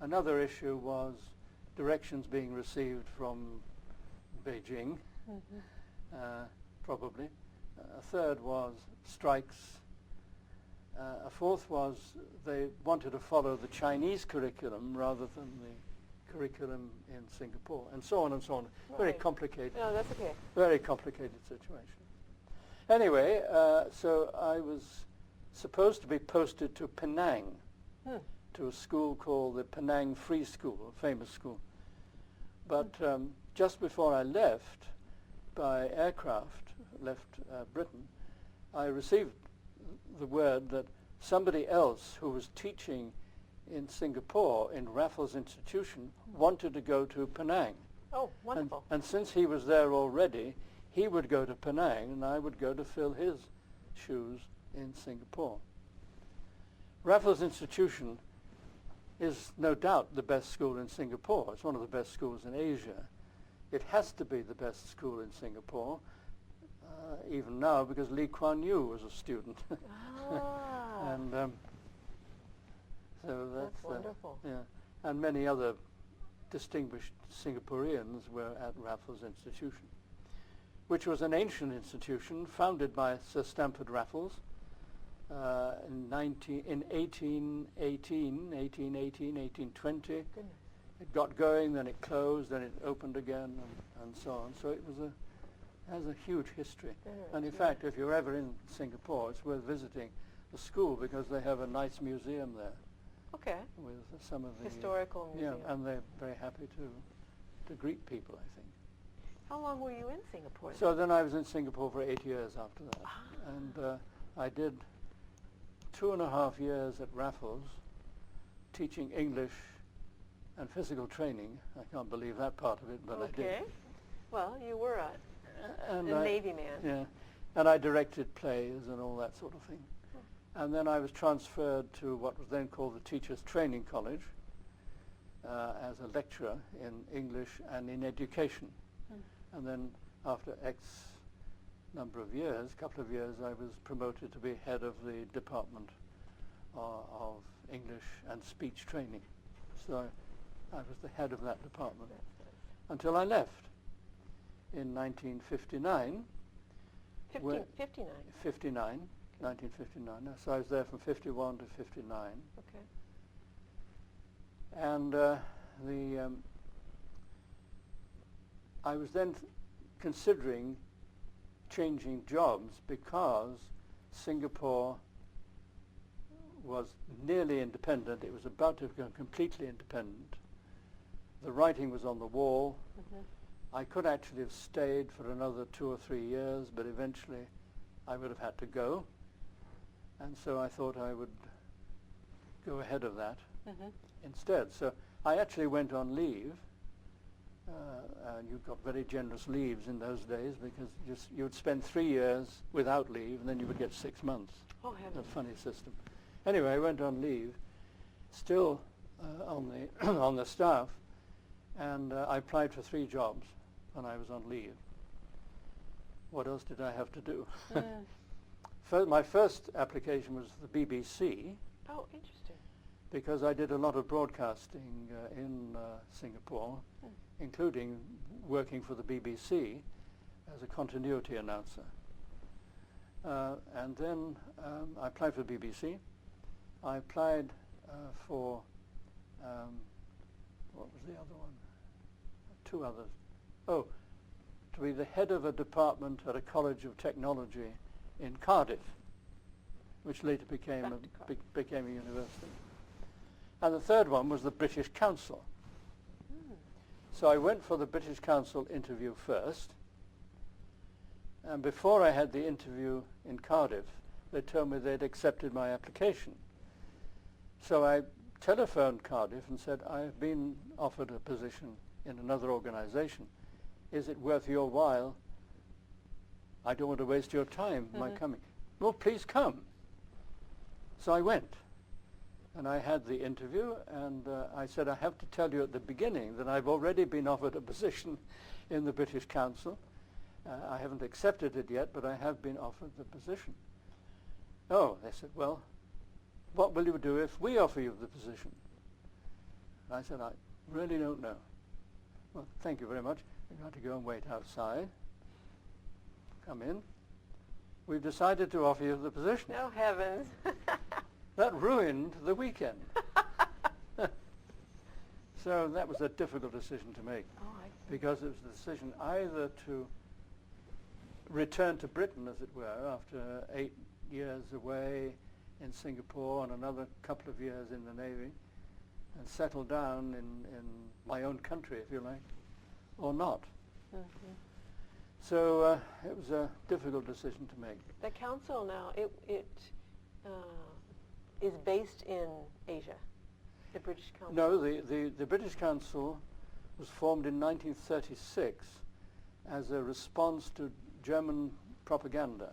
Another issue was directions being received from Beijing, probably. A third was strikes. A fourth was they wanted to follow the Chinese curriculum rather than the curriculum in Singapore, and so on and so on. Right. Very complicated. No, that's okay. Very complicated situation. Anyway, so I was supposed to be posted to Penang, to a school called the Penang Free School, a famous school. But just before I left by aircraft, left Britain, I received the word that somebody else who was teaching in Singapore in Raffles Institution wanted to go to Penang. Oh, wonderful. And since he was there already, he would go to Penang and I would go to fill his shoes in Singapore. Raffles Institution is no doubt the best school in Singapore. It's one of the best schools in Asia. It has to be the best school in Singapore, even now, because Lee Kuan Yew was a student. And so that's wonderful. Yeah, and many other distinguished Singaporeans were at Raffles Institution, which was an ancient institution founded by Sir Stamford Raffles in 1818, 1820. Goodness. It got going, then it closed, then it opened again, and so on. So it was has a huge history. And in fact, if you're ever in Singapore, it's worth visiting the school because they have a nice museum there. Okay. With some of the historical museum. Yeah, and they're very happy to greet people, I think. How long were you in Singapore? So then I was in Singapore for 8 years after that. And I did 2.5 years at Raffles teaching English and physical training. I can't believe that part of it, but I did. Okay. Well, you were a Navy man. Yeah. And I directed plays and all that sort of thing. And then I was transferred to what was then called the Teachers Training College as a lecturer in English and in education. And then after X number of years, couple of years, I was promoted to be head of the Department of English and Speech Training. So I was the head of that department until I left in 1959. 59? 1959. So I was there from 51 to 59. Okay. And I was then considering changing jobs because Singapore was nearly independent. It was about to become completely independent. The writing was on the wall. I could actually have stayed for another 2 or 3 years, but eventually I would have had to go. And so I thought I would go ahead of that instead. So I actually went on leave, and you got very generous leaves in those days because you would spend 3 years without leave and then you would get 6 months. Oh, heavens. A funny system. Anyway, I went on leave, still on the staff, and I applied for 3 jobs when I was on leave. What else did I have to do? My first application was the BBC. Oh, interesting. Because I did a lot of broadcasting in Singapore, including working for the BBC as a continuity announcer. And then I applied for the BBC. I applied for, what was the other one? 2 others. Oh, to be the head of a department at a college of technology in Cardiff, which later became a university. And the third one was the British Council. So I went for the British Council interview first, and before I had the interview in Cardiff, they told me they'd accepted my application. So I telephoned Cardiff and said, I've been offered a position in another organization. Is it worth your while? I don't want to waste your time by coming. Well, please come. So I went. And I had the interview, and I said, I have to tell you at the beginning that I've already been offered a position in the British Council. I haven't accepted it yet, but I have been offered the position. Oh, they said, well, what will you do if we offer you the position? I said, I really don't know. Well, thank you very much. You're going to go and wait outside. Come in. We've decided to offer you the position. No heavens. That ruined the weekend. So that was a difficult decision to make, because it was a decision either to return to Britain, as it were, after 8 years away in Singapore and another couple of years in the Navy, and settle down in my own country, if you like, or not. Mm-hmm. So it was a difficult decision to make. The council now, it is based in Asia, the British Council? No, the British Council was formed in 1936 as a response to German propaganda,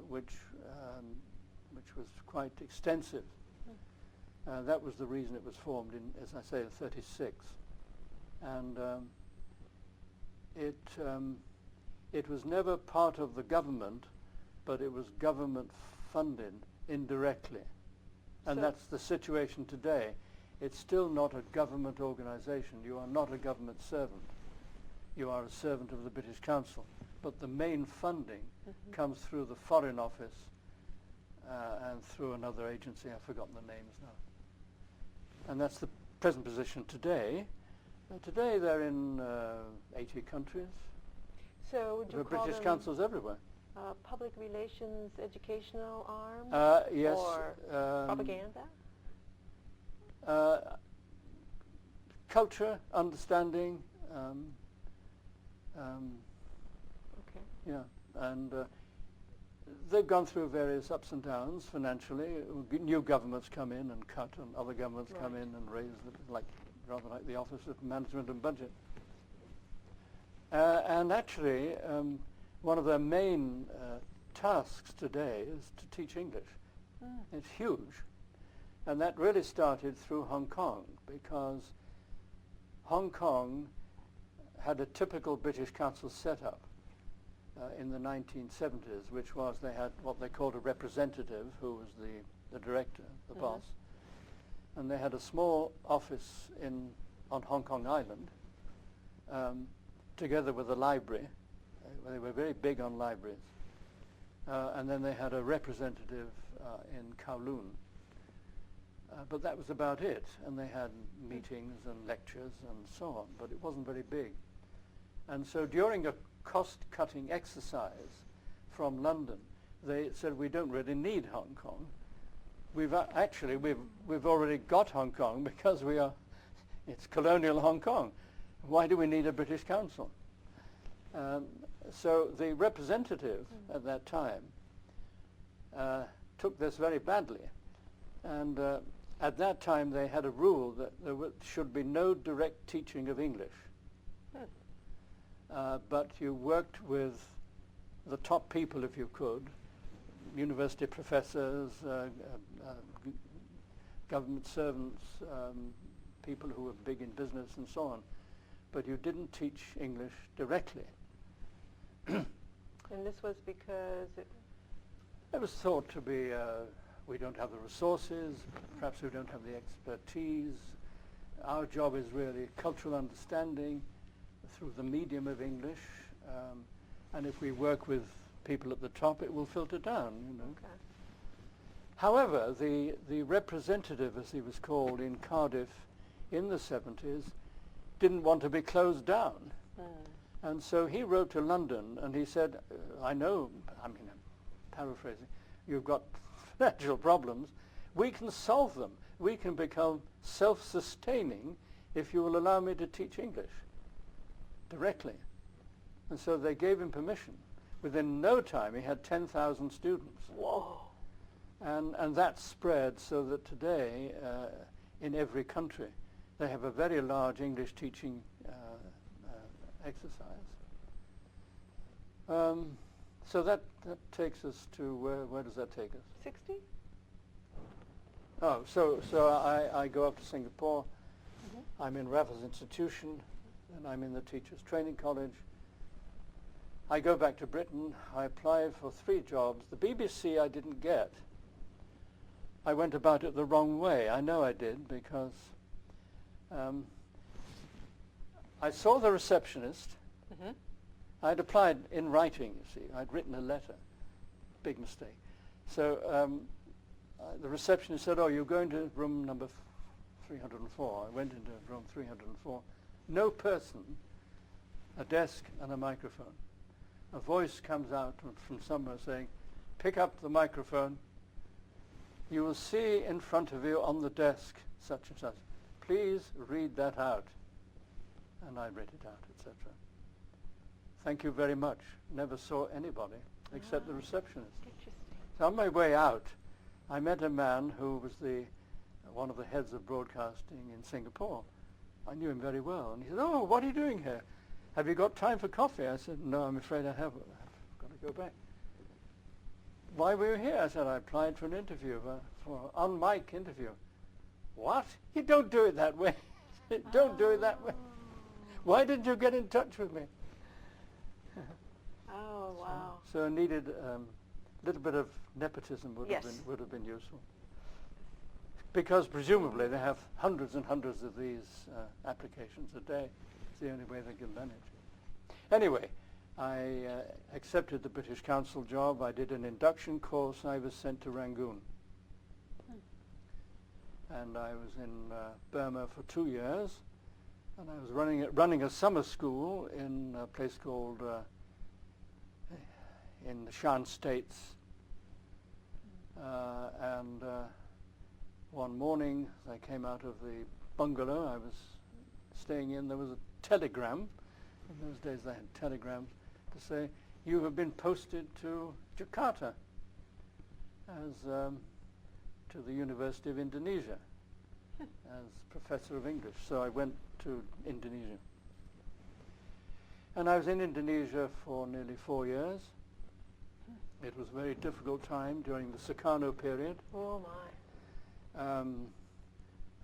which was quite extensive. That was the reason it was formed in, as I say, in 36. And it was never part of the government, but it was government funded indirectly. And that's the situation today. It's still not a government organization. You are not a government servant. You are a servant of the British Council. But the main funding comes through the Foreign Office and through another agency. I've forgotten the names now. And that's the present position today. Today they're in 80 countries. So would you there are call British them councils everywhere. Public relations educational arm? Yes. Or propaganda? Culture, understanding. Okay. Yeah, and they've gone through various ups and downs financially. New governments come in and cut, and other governments come in and raise, rather like the Office of Management and Budget. And actually, one of their main tasks today is to teach English. It's huge. And that really started through Hong Kong, because Hong Kong had a typical British Council setup in the 1970s, which was they had what they called a representative, who was the director, the boss. And they had a small office on Hong Kong Island, together with a library. They were very big on libraries. And then they had a representative in Kowloon. But that was about it. And they had meetings and lectures and so on, but it wasn't very big. And so during a cost-cutting exercise from London, they said, we don't really need Hong Kong. We've already got Hong Kong, because it's colonial Hong Kong. Why do we need a British Council? So the representative at that time took this very badly. And at that time they had a rule that there should be no direct teaching of English. But you worked with the top people, if you could, university professors, government servants, people who were big in business and so on. But you didn't teach English directly. And this was because it was thought to be, we don't have the resources, perhaps we don't have the expertise. Our job is really cultural understanding through the medium of English, and if we work with people at the top, it will filter down, you know. Okay. However, the representative, as he was called in Cardiff in the 70s, didn't want to be closed down. And so he wrote to London and he said, I'm paraphrasing, you've got financial problems. We can solve them. We can become self-sustaining if you will allow me to teach English directly. And so they gave him permission. Within no time, he had 10,000 students. Whoa. And that spread so that today, in every country, they have a very large English teaching exercise. So that takes us to, where does that take us? 60? Oh, so I go up to Singapore. I'm in Raffles Institution, and I'm in the Teachers Training College. I go back to Britain. I applied for 3 jobs. The BBC I didn't get. I went about it the wrong way. I know I did, because I saw the receptionist. Mm-hmm. I'd applied in writing, you see. I'd written a letter. Big mistake. So the receptionist said, "Oh, you're going to room number 304. I went into room 304. No person, a desk and a microphone. A voice comes out from somewhere saying, "Pick up the microphone. You will see in front of you on the desk such and such. Please read that out." And I read it out, etc. "Thank you very much." Never saw anybody except the receptionist. Interesting. So on my way out, I met a man who was one of the heads of broadcasting in Singapore. I knew him very well. And he said, "Oh, what are you doing here? Have you got time for coffee?" I said, "No, I'm afraid I haven't. I've got to go back." "Why were you here?" I said, "I applied for an interview, for an on-mic interview." "What? You don't do it that way." "Don't do it that way. Why didn't you get in touch with me?" Oh, wow. So I needed a little bit of nepotism would Yes. have been useful. Because presumably they have hundreds and hundreds of these applications a day. It's the only way they can manage. Anyway, I accepted the British Council job. I did an induction course. I was sent to Rangoon. And I was in Burma for 2 years. And I was running a summer school in a place called, in the Shan States. And one morning, as I came out of the bungalow I was staying in, there was a telegram. In those days they had telegrams to say, "You have been posted to Jakarta as to the University of Indonesia as professor of English." So I went to Indonesia. And I was in Indonesia for nearly 4 years. It was a very difficult time during the Sukarno period. Oh, my.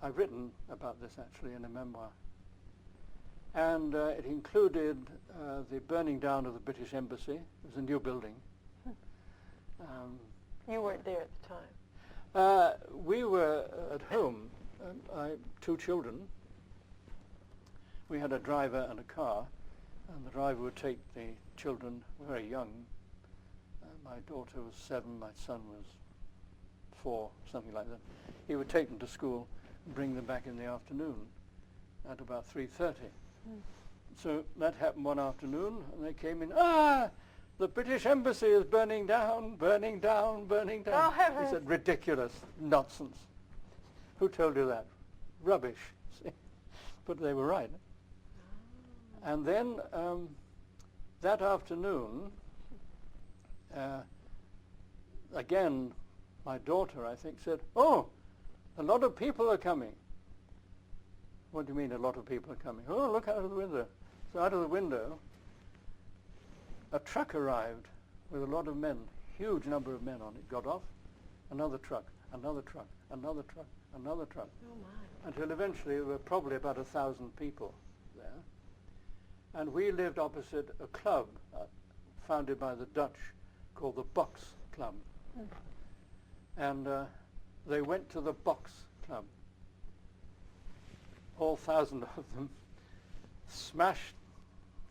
I've written about this actually in a memoir. And it included the burning down of the British Embassy. It was a new building. You weren't there at the time. We were at home, 2 children. We had a driver and a car, and the driver would take the children, very young. My daughter was 7, my son was 4, something like that. He would take them to school and bring them back in the afternoon at about 3:30. So that happened one afternoon, and they came in, "The British Embassy is burning down, burning down, burning down." Oh, heavens. He said, "Ridiculous, nonsense. Who told you that? Rubbish." See? But they were right. And then that afternoon, again, my daughter, I think, said, "Oh, a lot of people are coming." "What do you mean a lot of people are coming?" "Oh, look out of the window." So out of the window, a truck arrived with a lot of men, huge number of men on it, got off, another truck, another truck, another truck, another truck, Oh, my. until eventually there were probably about 1,000 people there. And we lived opposite a club founded by the Dutch called the Box Club. And they went to the Box Club, all 1,000 of them, smashed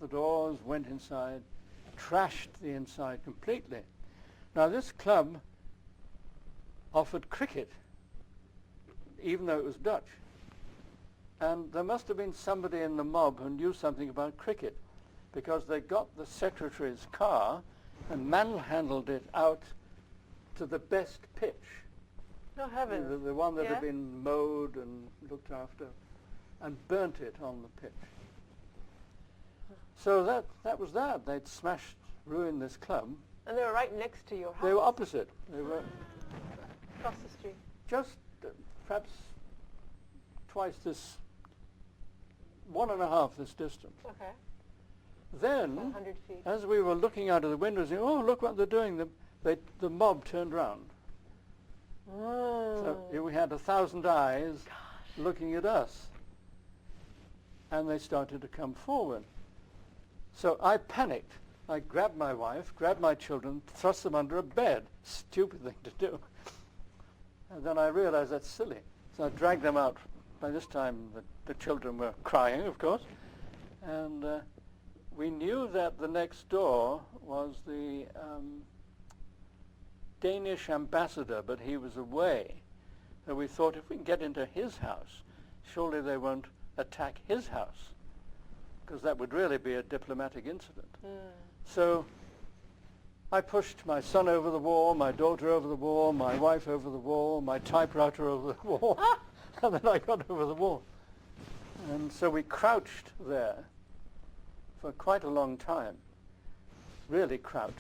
the doors, went inside, trashed the inside completely. Now this club offered cricket, even though it was Dutch. And there must have been somebody in the mob who knew something about cricket, because they got the secretary's car and manhandled it out to the best pitch. No heavens. The one that Yeah? had been mowed and looked after, and burnt it on the pitch. So that was that. They'd smashed, ruined this club. And they were right next to your house. They were opposite. They were Across the street. just perhaps twice this, 1.5 this distance. Okay. Then, 100 feet. as we were looking out of the windows, "Oh, look what they're doing," the mob turned round. So we had 1,000 eyes looking at us. And they started to come forward. So I panicked. I grabbed my wife, grabbed my children, thrust them under a bed. Stupid thing to do. And then I realized that's silly. So I dragged them out. By this time, the children were crying, of course. And we knew that the next door was the Danish ambassador, but he was away. So we thought if we can get into his house, surely they won't attack his house, because that would really be a diplomatic incident. So I pushed my son over the wall, my daughter over the wall, my wife over the wall, my typewriter over the wall, and then I got over the wall. And so we crouched there for quite a long time, really crouched,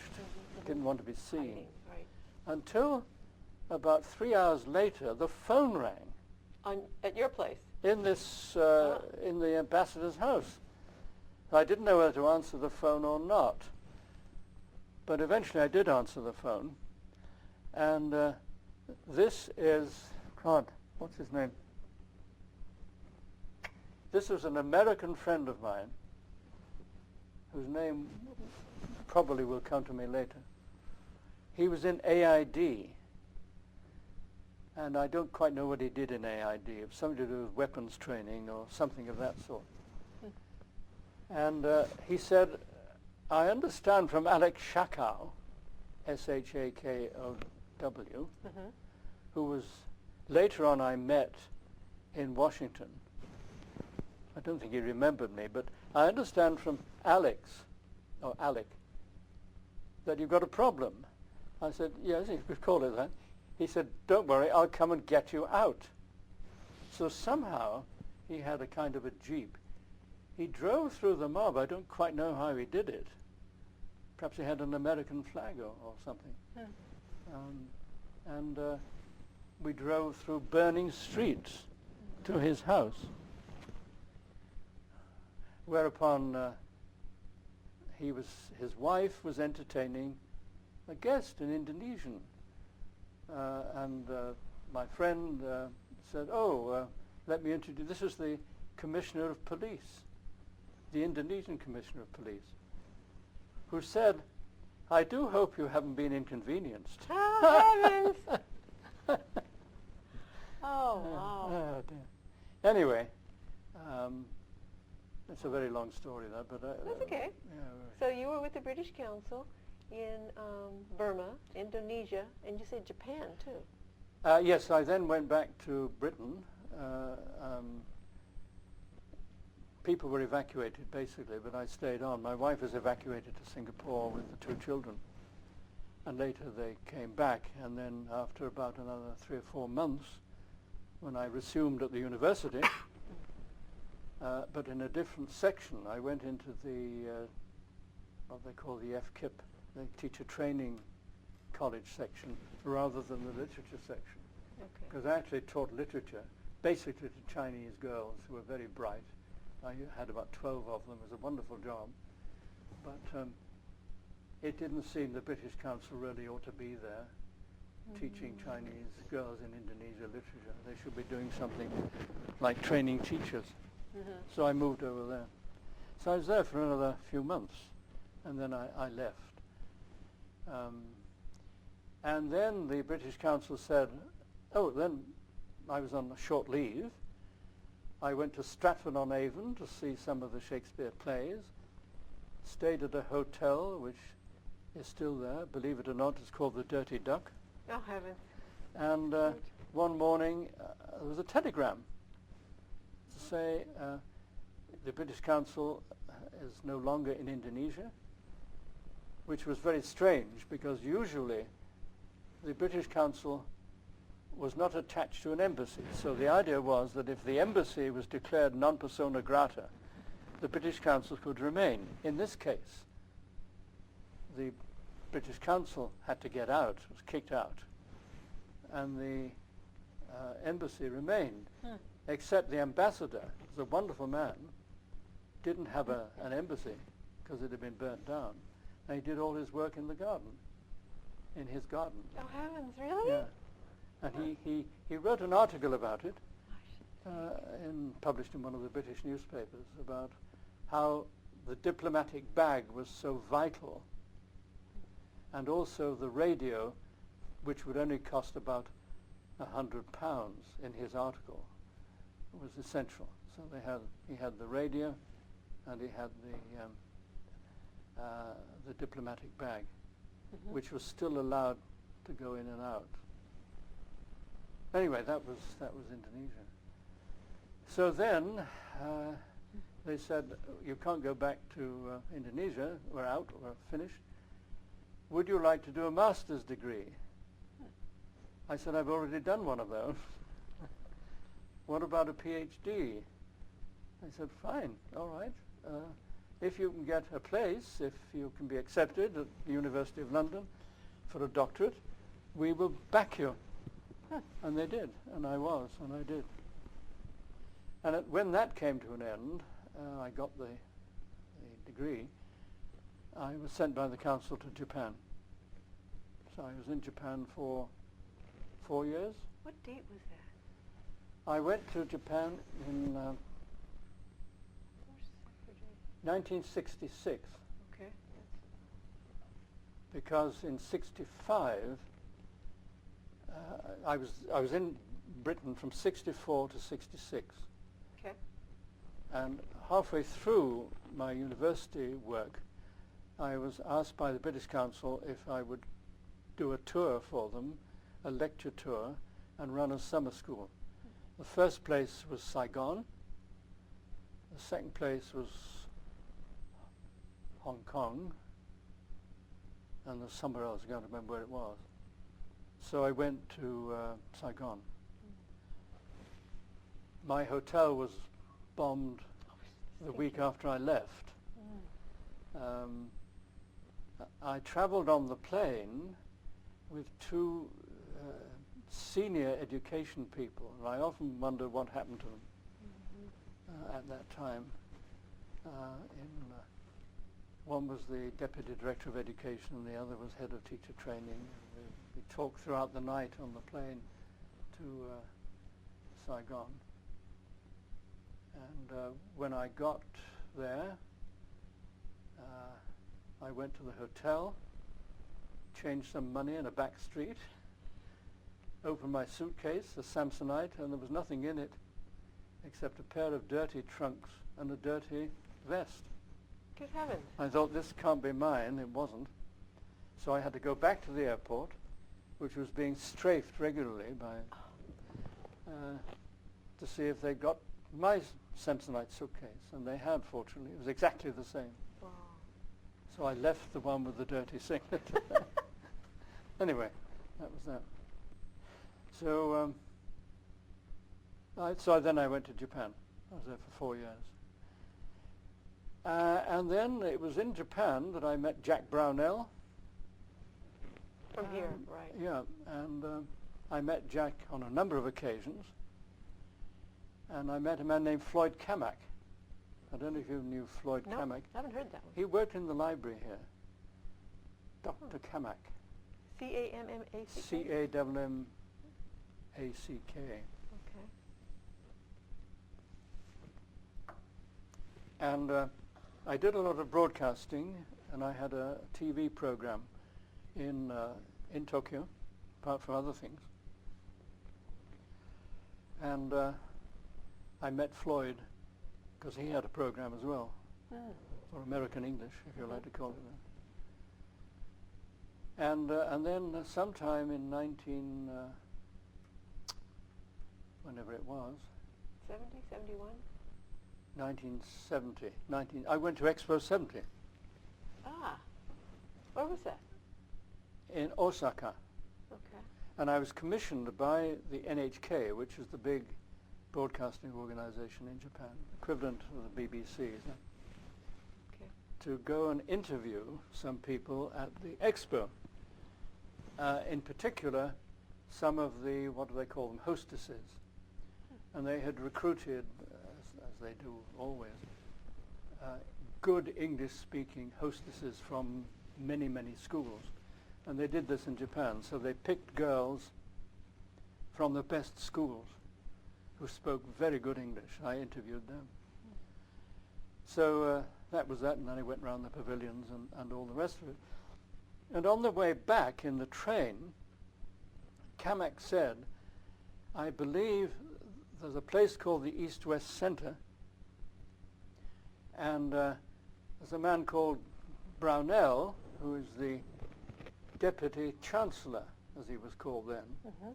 didn't want to be seen. Hiding, right. Until about 3 hours later, the phone rang. At your place? In this, in the ambassador's house. I didn't know whether to answer the phone or not, but eventually I did answer the phone. And this is, God, what's his name? This was an American friend of mine, whose name probably will come to me later. He was in AID, and I don't quite know what he did in AID. It was something to do with weapons training or something of that sort. And he said, I understand from Alex Shakow, S-H-A-K-O-W, who was later on I met in Washington. I don't think he remembered me, but I understand from Alec, that you've got a problem. I said, yes, you could call it that. He said, don't worry, I'll come and get you out. So somehow he had a kind of a jeep. He drove through the mob. I don't quite know how he did it. Perhaps he had an American flag or something. And we drove through burning streets to his house. Whereupon his wife was entertaining a guest, an Indonesian. And my friend said, let me introduce, this is the Commissioner of Police, the Indonesian Commissioner of Police, who said, I do hope you haven't been inconvenienced. Oh, heavens! Oh, wow. Oh, dear. Anyway, it's a very long story, that, but... That's okay. So you were with the British Council in Burma, Indonesia, and you said Japan, too. Yes, I then went back to Britain. People were evacuated, basically, but I stayed on. My wife was evacuated to Singapore with the 2 children. And later they came back, and then after about another 3 or 4 months, when I resumed at the university, but in a different section, I went into the, what they call the FKIP, the Teacher Training College section, rather than the literature section. Because I actually taught literature, basically to Chinese girls who were very bright. I had about 12 of them. It was a wonderful job. But it didn't seem the British Council really ought to be there teaching Chinese girls in Indonesia literature. They should be doing something like training teachers. So I moved over there. So I was there for another few months, and then I left. And then the British Council said, then I was on a short leave. I went to Stratford-on-Avon to see some of the Shakespeare plays, stayed at a hotel which is still there, believe it or not. It's called the Dirty Duck. Oh, heaven. And one morning there was a telegram to say the British Council is no longer in Indonesia, which was very strange because usually the British Council was not attached to an embassy. So the idea was that if the embassy was declared non persona grata, the British Council could remain. In this case, the British Council had to get out, was kicked out, and the embassy remained, except the ambassador, who was a wonderful man, didn't have an embassy because it had been burnt down. And he did all his work in the garden, in his garden. Oh, heavens, really? Yeah. And he wrote an article about it, published in one of the British newspapers, about how the diplomatic bag was so vital, and also the radio, which would only cost about £100 in his article was essential. So he had the radio, and he had the diplomatic bag, which was still allowed to go in and out. Anyway, that was Indonesia. So then they said, you can't go back to Indonesia. We're out. We're finished. Would you like to do a master's degree? I said, I've already done one of those. What about a PhD? I said, fine, all right. If you can get a place, if you can be accepted at the University of London for a doctorate, we will back you. And they did, and I did. And when that came to an end, I got the degree, I was sent by the council to Japan. So I was in Japan for 4 years. What date was that? I went to Japan in 1966. Okay. Because in '65, I was in Britain from '64 to '66. Okay. And halfway through my university work, I was asked by the British Council if I would do a tour for them, a lecture tour, and run a summer school. The first place was Saigon. The second place was Hong Kong. And there's somewhere else, I can't remember where it was. So I went to Saigon. My hotel was bombed the week after I left. I traveled on the plane with two senior education people, and I often wonder what happened to them at that time. One was the Deputy Director of Education, and the other was Head of Teacher Training. We talked throughout the night on the plane to Saigon. And when I got there, I went to the hotel, changed some money in a back street, opened my suitcase, a Samsonite, and there was nothing in it except a pair of dirty trunks and a dirty vest. Good heavens. I thought, this can't be mine. It wasn't. So I had to go back to the airport, which was being strafed regularly by to see if they got my Samsonite suitcase, and they had, fortunately. It was exactly the same. Wow. So I left the one with the dirty singlet. Anyway, that was that. So so then I went to Japan. I was there for 4 years. And then it was in Japan that I met Jack Brownell. From here, right. Yeah, and I met Jack on a number of occasions. And I met a man named Floyd Camac. I don't know if you knew Floyd Camac. I haven't heard that one. He worked in the library here. Dr. Camac. C-A-M-M-A-C-K? C-A-M-M-A-C-K. Okay. And I did a lot of broadcasting, and I had a TV program in Tokyo, apart from other things. And I met Floyd because he had a program as well, or American English, if you like to call it that. And then sometime in whenever it was, 70, 71? 1970. I went to Expo 70 Ah, where was that? in Osaka. Okay. And I was commissioned by the NHK, which is the big broadcasting organization in Japan, equivalent of the BBC, isn't it? Okay. To go and interview some people at the Expo. In particular, some of the, what do they call them, hostesses. And they had recruited, as they do always, good English-speaking hostesses from many, many schools. And they did this in Japan. So they picked girls from the best schools who spoke very good English. I interviewed them. So that was that, and then I went around the pavilions and all the rest of it. And on the way back in the train, Camac said, I believe there's a place called the East-West Center, and there's a man called Brownell, who is the Deputy Chancellor, as he was called then. Mm-hmm.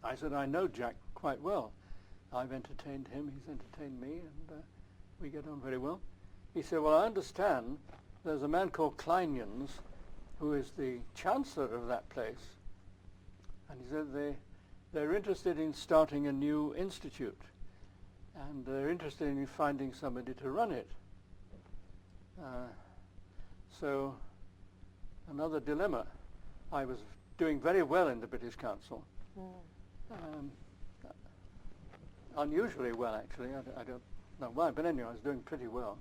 I said, I know Jack quite well. I've entertained him, he's entertained me, and we get on very well. He said, well, I understand there's a man called Kleinians who is the Chancellor of that place, and he said they're interested in starting a new institute, and they're interested in finding somebody to run it. So another dilemma. I was doing very well in the British Council. Unusually well, actually. I don't know why, but anyway, I was doing pretty well.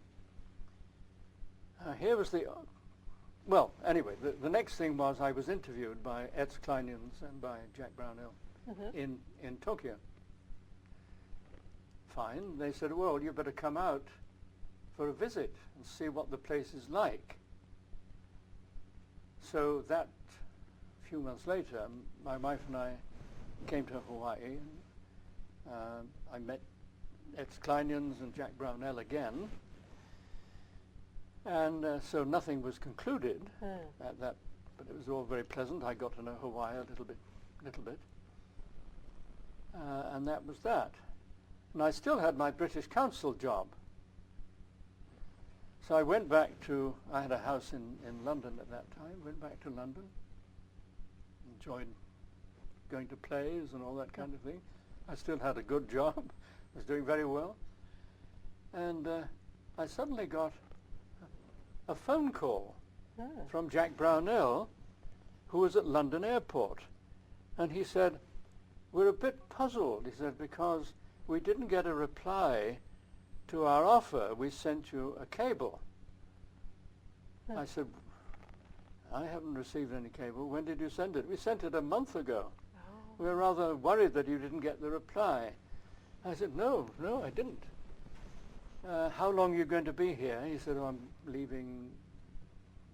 Here was the... Well, anyway, the next thing was I was interviewed by Etz Kleinians and by Jack Brownell in Tokyo. Fine. They said, well, you better come out for a visit and see what the place is like. So that, a few months later, my wife and I came to Hawaii, and I met Etz Kleinians and Jack Brownell again, and so nothing was concluded at that, but it was all very pleasant. I got to know Hawaii a little bit, and that was that. And I still had my British Council job. So I went back to, I had a house in London at that time, went back to London, enjoyed going to plays and all that kind of thing. I still had a good job, was doing very well. And I suddenly got a phone call from Jack Brownell, who was at London Airport. And he said, we're a bit puzzled, he said, because we didn't get a reply to our offer. We sent you a cable. I said, I haven't received any cable. When did you send it? We sent it a month ago. We were rather worried that you didn't get the reply. I said, no, I didn't. How long are you going to be here? He said, oh, I'm leaving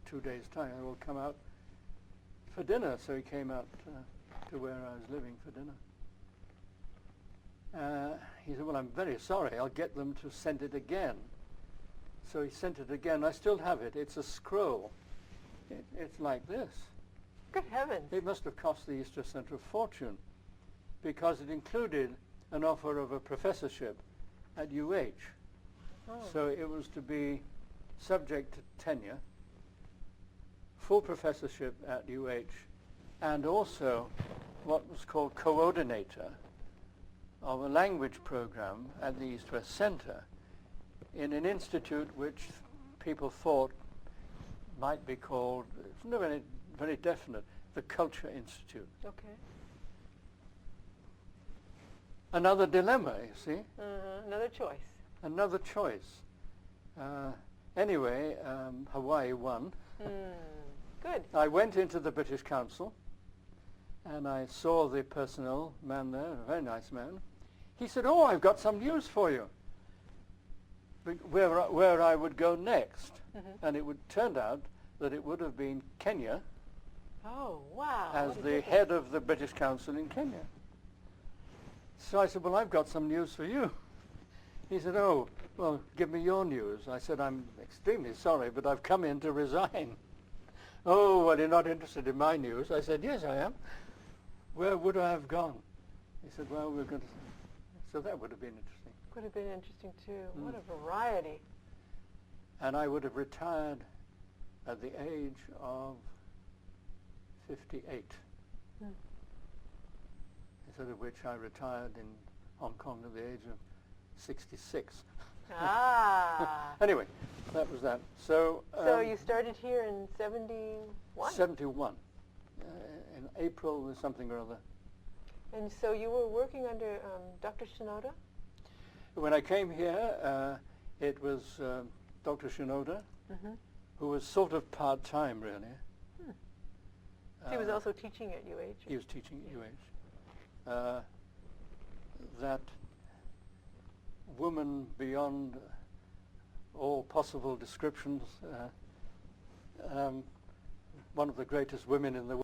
2 days' time. I will come out for dinner. So he came out to where I was living for dinner. He said, well, I'm very sorry. I'll get them to send it again. So he sent it again. I still have it. It's a scroll. It's like this. Good heavens. It must have cost the Easter Center a fortune, because it included an offer of a professorship at UH. So it was to be subject to tenure, full professorship at UH, and also what was called coordinator of a language program at the East-West Center in an institute which people thought might be called, it's not very definite, the Culture Institute. Okay. Another dilemma, you see. Another choice. Another choice. Anyway, Hawaii won. Good. I went into the British Council and I saw the personnel man there, a very nice man. He said, oh, I've got some news for you, where I would go next. And it turned out that it would have been Kenya. Oh, wow. As the head of the British Council in Kenya. So I said, well, I've got some news for you. He said, oh, well, give me your news. I said, I'm extremely sorry, but I've come in to resign. Oh, well, you're not interested in my news. I said, yes, I am. Where would I have gone? He said, well, we're going to... So that would have been interesting. Would have been interesting, too. What a variety. And I would have retired at the age of 58. Instead of which I retired in Hong Kong at the age of 66. Anyway, that was that. So you started here in 71? 71. In April or something or other. And so you were working under Dr. Shinoda? When I came here, it was Dr. Shinoda, who was sort of part-time, really. He was also teaching at UH? He was teaching at UH. That woman beyond all possible descriptions, one of the greatest women in the world.